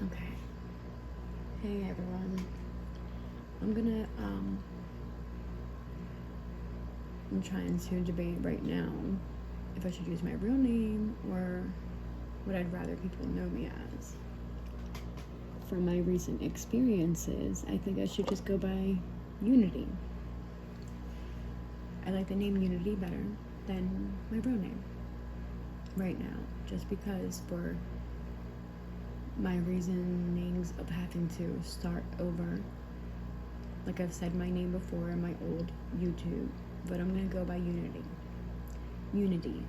Okay. Hey everyone. I'm trying to debate right now if I should use my real name or what I'd rather people know me as. From my recent experiences, I think I should just go by Unity. I like the name Unity better than my real name right now, just because for my reasonings of having to start over. Like I've said my name before in my old YouTube, but I'm gonna go by Unity. Unity.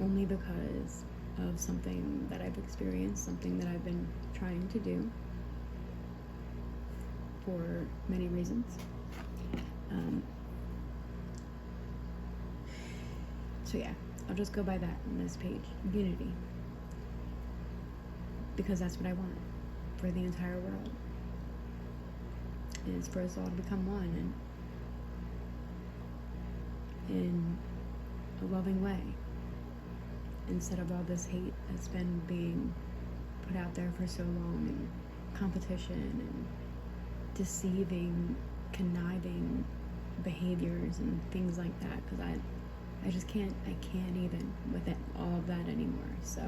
Only because of something that I've experienced, something that I've been trying to do for many reasons. So yeah, I'll just go by that on this page, Unity, because that's what I want for the entire world, is for us all to become one and in a loving way, instead of all this hate that's been being put out there for so long, and competition and deceiving, conniving behaviors and things like that, because I just can't even with it, all of that anymore. So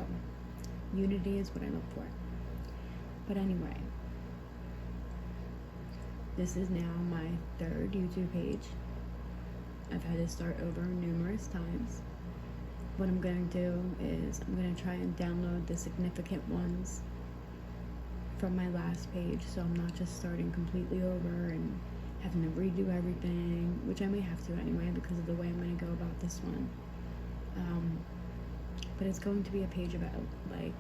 Unity is what I look for. But anyway, this is now my third YouTube page. I've had to start over numerous times. What I'm going to do is I'm going to try and download the significant ones from my last page, so I'm not just starting completely over and having to redo everything, which I may have to anyway because of the way I'm going to go about this one. But it's going to be a page about like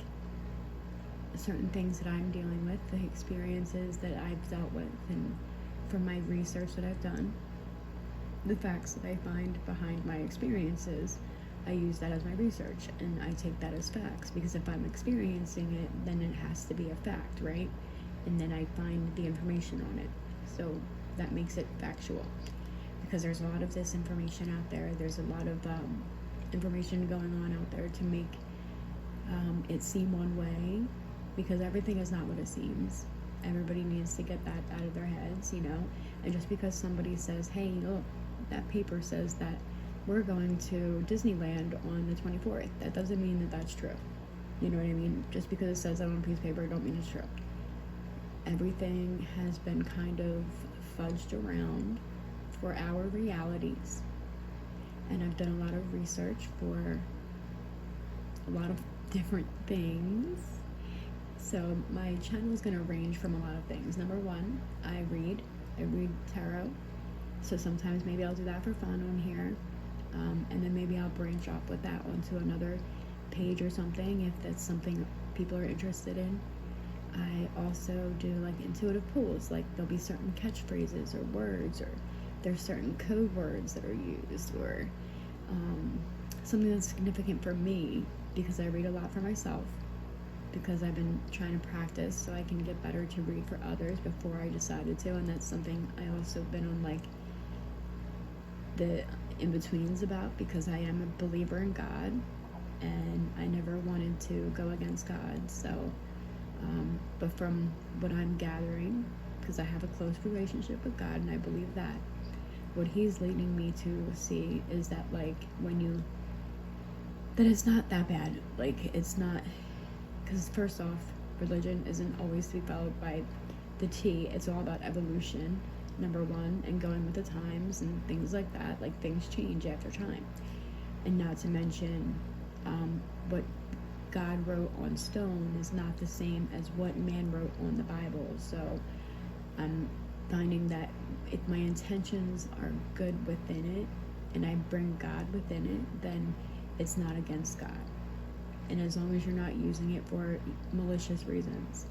certain things that I'm dealing with, the experiences that I've dealt with, and from my research that I've done, the facts that I find behind my experiences, I use that as my research, and I take that as facts, because if I'm experiencing it, then it has to be a fact, right? And then I find the information on it, so that makes it factual, because there's a lot of disinformation out there. There's a lot of information going on out there to make it seem one way, because everything is not what it seems. Everybody needs to get that out of their heads, and just because somebody says, hey, look, that paper says that we're going to Disneyland on the 24th, that doesn't mean that that's true. You know what I mean? Just because it says that on a piece of paper, don't mean it's true. Everything has been kind of fudged around for our realities, and I've done a lot of research for a lot of different things. So my channel is going to range from a lot of things. Number one, I read tarot, so sometimes maybe I'll do that for fun on here, and then maybe I'll branch off with that onto another page or something if that's something people are interested in. I also do like intuitive pulls, like there'll be certain catchphrases or words, or there's certain code words that are used, or something that's significant for me, because I read a lot for myself, because I've been trying to practice so I can get better to read for others before I decided to, and that's something I also been on like the in-betweens about, because I am a believer in God and I never wanted to go against God. So but from what I'm gathering, because I have a close relationship with God and I believe that, what he's leading me to see is that like that it's not that bad. Like it's not, because first off, religion isn't always to be followed by the T. It's all about evolution, number one, and going with the times and things like that. Like things change after time, and not to mention what God wrote on stone is not the same as what man wrote on the Bible. So I'm finding that if my intentions are good within it and I bring God within it, then it's not against God. And as long as you're not using it for malicious reasons,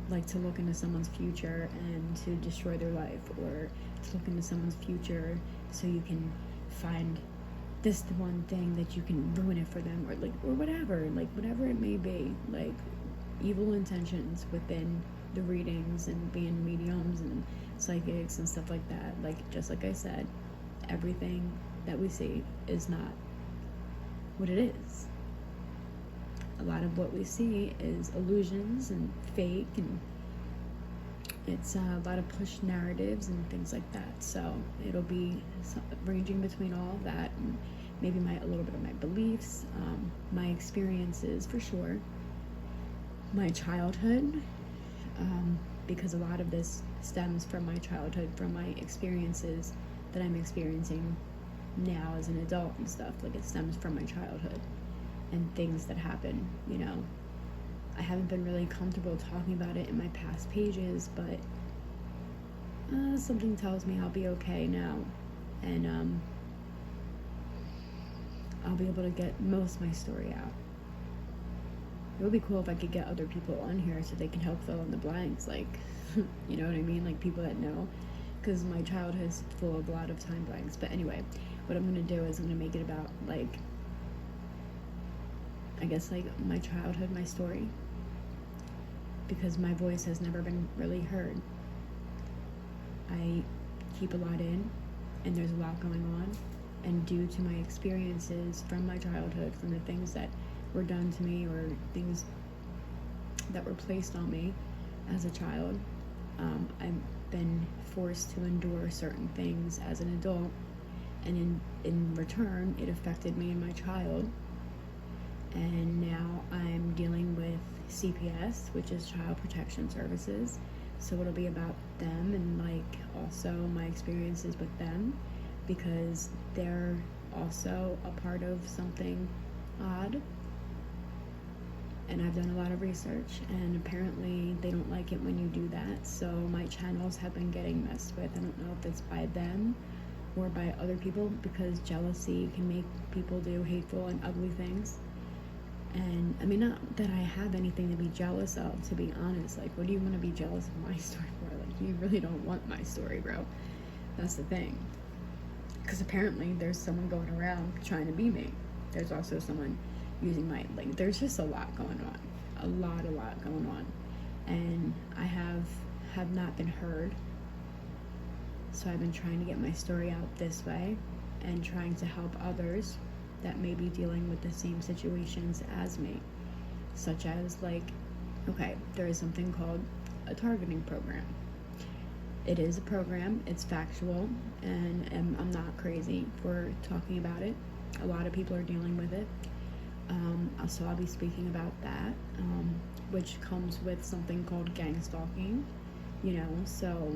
like to look into someone's future and to destroy their life, or to look into someone's future so you can find this the one thing that you can ruin it for them, or whatever it may be, like evil intentions within the readings and being mediums and psychics and stuff like that. Like, just like I said, everything that we see is not what it is. A a lot of what we see is illusions and fake, and it's a lot of push narratives and things like that. So it'll be ranging between all of that, and maybe a little bit of my beliefs, my experiences for sure, my childhood, because a lot of this stems from my childhood, from my experiences that I'm experiencing now as an adult and stuff. Like, it stems from my childhood and things that happen, you know. I haven't been really comfortable talking about it in my past pages, but something tells me I'll be okay now, and I'll be able to get most of my story out. It would be cool if I could get other people on here so they can help fill in the blanks, like, you know what I mean? Like, people that know, because my childhood is full of a lot of time blanks. But anyway, what I'm going to do is I'm going to make it about, like, I guess, like, my childhood, my story, because my voice has never been really heard. I keep a lot in, and there's a lot going on, and due to my experiences from my childhood, from the things that were done to me or things that were placed on me as a child, I've been forced to endure certain things as an adult, and in return it affected me and my child. And now I'm dealing with CPS, which is Child Protection Services, so it'll be about them, and like also my experiences with them, because they're also a part of something odd. And I've done a lot of research, and apparently they don't like it when you do that, so my channels have been getting messed with. I don't know if it's by them or by other people, because jealousy can make people do hateful and ugly things. And I mean, not that I have anything to be jealous of, to be honest. Like, what do you want to be jealous of my story for? Like, you really don't want my story, bro. That's the thing. Because apparently there's someone going around trying to be me. There's also someone using my, like, there's just a lot going on. A lot going on. And I have not been heard. So I've been trying to get my story out this way, and trying to help others that may be dealing with the same situations as me, such as, like, okay, there is something called a targeting program. It is a program, it's factual, and I'm not crazy for talking about it. A lot of people are dealing with it. So I'll be speaking about that, which comes with something called gang stalking, you know. So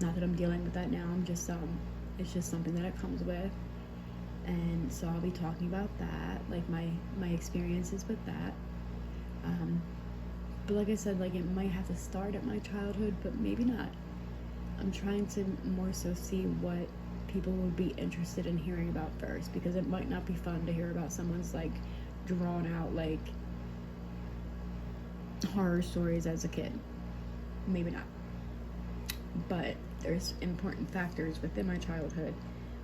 not that I'm dealing with that now, I'm just it's just something that it comes with. And so I'll be talking about that, like my experiences with that. But like I said, like, it might have to start at my childhood, but maybe not. I'm trying to more so see what people would be interested in hearing about first, because it might not be fun to hear about someone's, like, drawn out, like, horror stories as a kid. Maybe not. But there's important factors within my childhood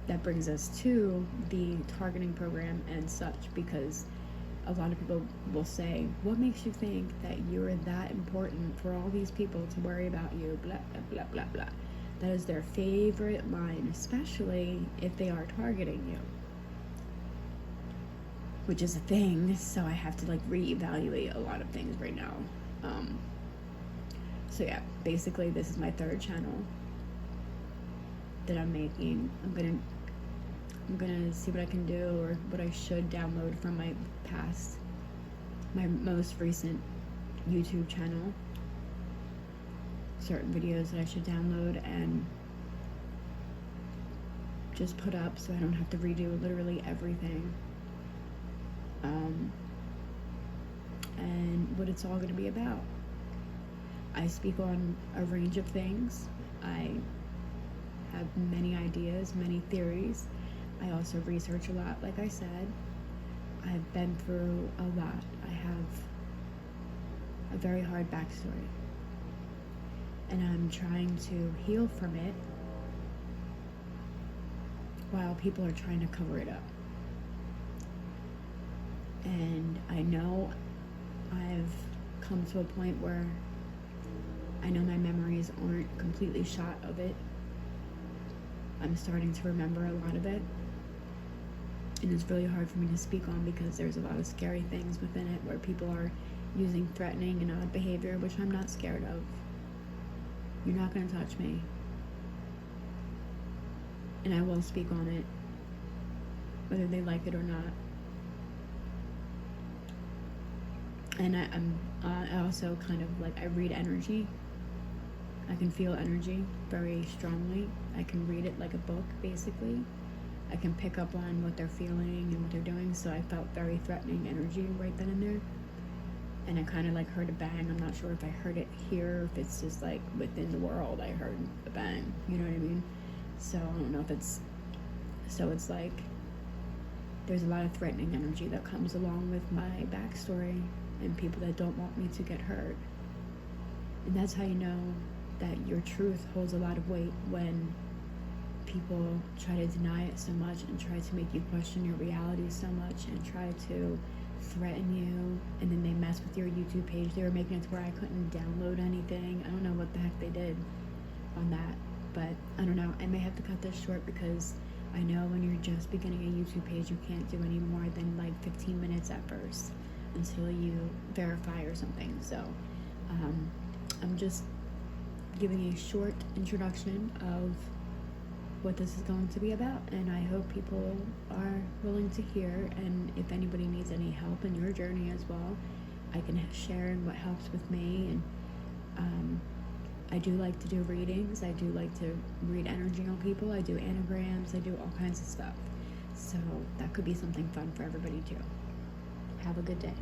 that brings us to the targeting program and such, because a lot of people will say, what makes you think that you're that important for all these people to worry about you, blah, blah, blah, blah, blah. That is their favorite line, especially if they are targeting you, which is a thing. So I have to, like, reevaluate a lot of things right now. So yeah, basically this is my third channel that I'm making. I'm gonna see what I can do, or what I should download from my most recent YouTube channel. Certain videos that I should download and just put up, so I don't have to redo literally everything. And what it's all gonna be about. I speak on a range of things. I have many ideas, many theories. I also research a lot, like I said. I've been through a lot. I have a very hard backstory. And I'm trying to heal from it while people are trying to cover it up. And I know I've come to a point where I know my memories aren't completely shot of it. I'm starting to remember a lot of it. And it's really hard for me to speak on because there's a lot of scary things within it where people are using threatening and odd behavior, which I'm not scared of. You're not going to touch me. And I will speak on it, whether they like it or not. And I also kind of like, I read energy. I can feel energy very strongly. I can read it like a book, basically. I can pick up on what they're feeling and what they're doing, so I felt very threatening energy right then and there. And I kind of like heard a bang. I'm not sure if I heard it here, if it's just like within the world I heard a bang, you know what I mean? So I don't know if it's, so it's like, there's a lot of threatening energy that comes along with my backstory and people that don't want me to get hurt. And that's how you know that your truth holds a lot of weight, when people try to deny it so much and try to make you question your reality so much and try to threaten you, and then they mess with your YouTube page. They were making it to where I couldn't download anything. I don't know what the heck they did on that, but I don't know. I may have to cut this short because I know when you're just beginning a YouTube page, you can't do any more than like 15 minutes at first until you verify or something. So I'm just giving a short introduction of what this is going to be about, and I hope people are willing to hear. And if anybody needs any help in your journey as well, I can share what helps with me. And I do like to do readings. I do like to read energy on people. I do anagrams. I do all kinds of stuff. So that could be something fun for everybody too. Have a good day.